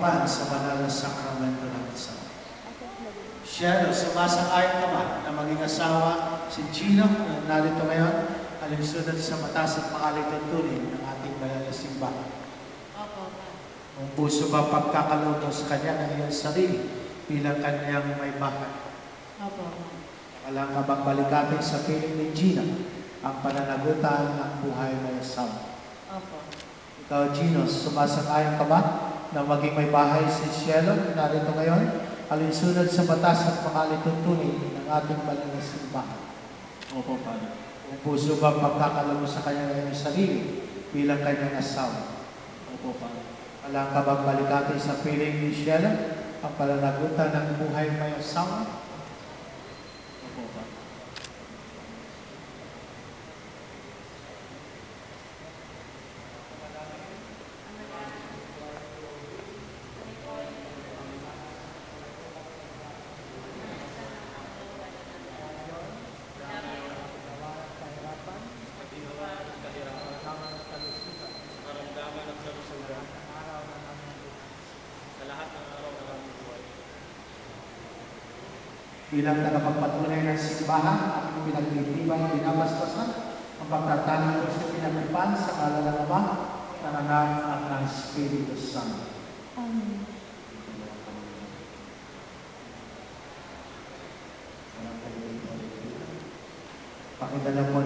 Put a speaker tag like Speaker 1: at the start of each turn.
Speaker 1: pinagtitipan sa banal na sakramento ng kasal. Cielo, sumasang-ayon ka ba na maging asawa si Gino na narito ngayon alinsunod sa batas at makalituntunin ng ating banal na simbahan?
Speaker 2: Opo.
Speaker 1: Kung puso ba pagkakaloob mo sa kanya ng iyong sarili bilang kanyang may bahay?
Speaker 2: Opo.
Speaker 1: Alam ka bang balikatin sa piling ni Gina ang pananagutan ng buhay may asawa?
Speaker 2: Opo.
Speaker 1: Ikaw, Gino, sumasang-ayon ka ba na maging may bahay si Cielo na narito ngayon alinsunod sa batas at makalituntunin ng ating banal na simbahan?
Speaker 3: Opo, Padre.
Speaker 1: Kung puso ba pagkakaloob mo sa kanya ng iyong sarili bilang kanyang asawa?
Speaker 3: Opo, Padre.
Speaker 1: Alam ka bang balikatin sa piling ni Cielo ang pananagutan ng buhay may asawa?
Speaker 3: Opo, Padre.
Speaker 1: Bilang tagapagpatunay ng simbahan at pinagtitibay binabasbasan ang pagtatanggol sa pinagtipan sa ngalan ng Ama, ng Anak at ng Espiritu Santo.
Speaker 2: Amen.
Speaker 1: Pakidala po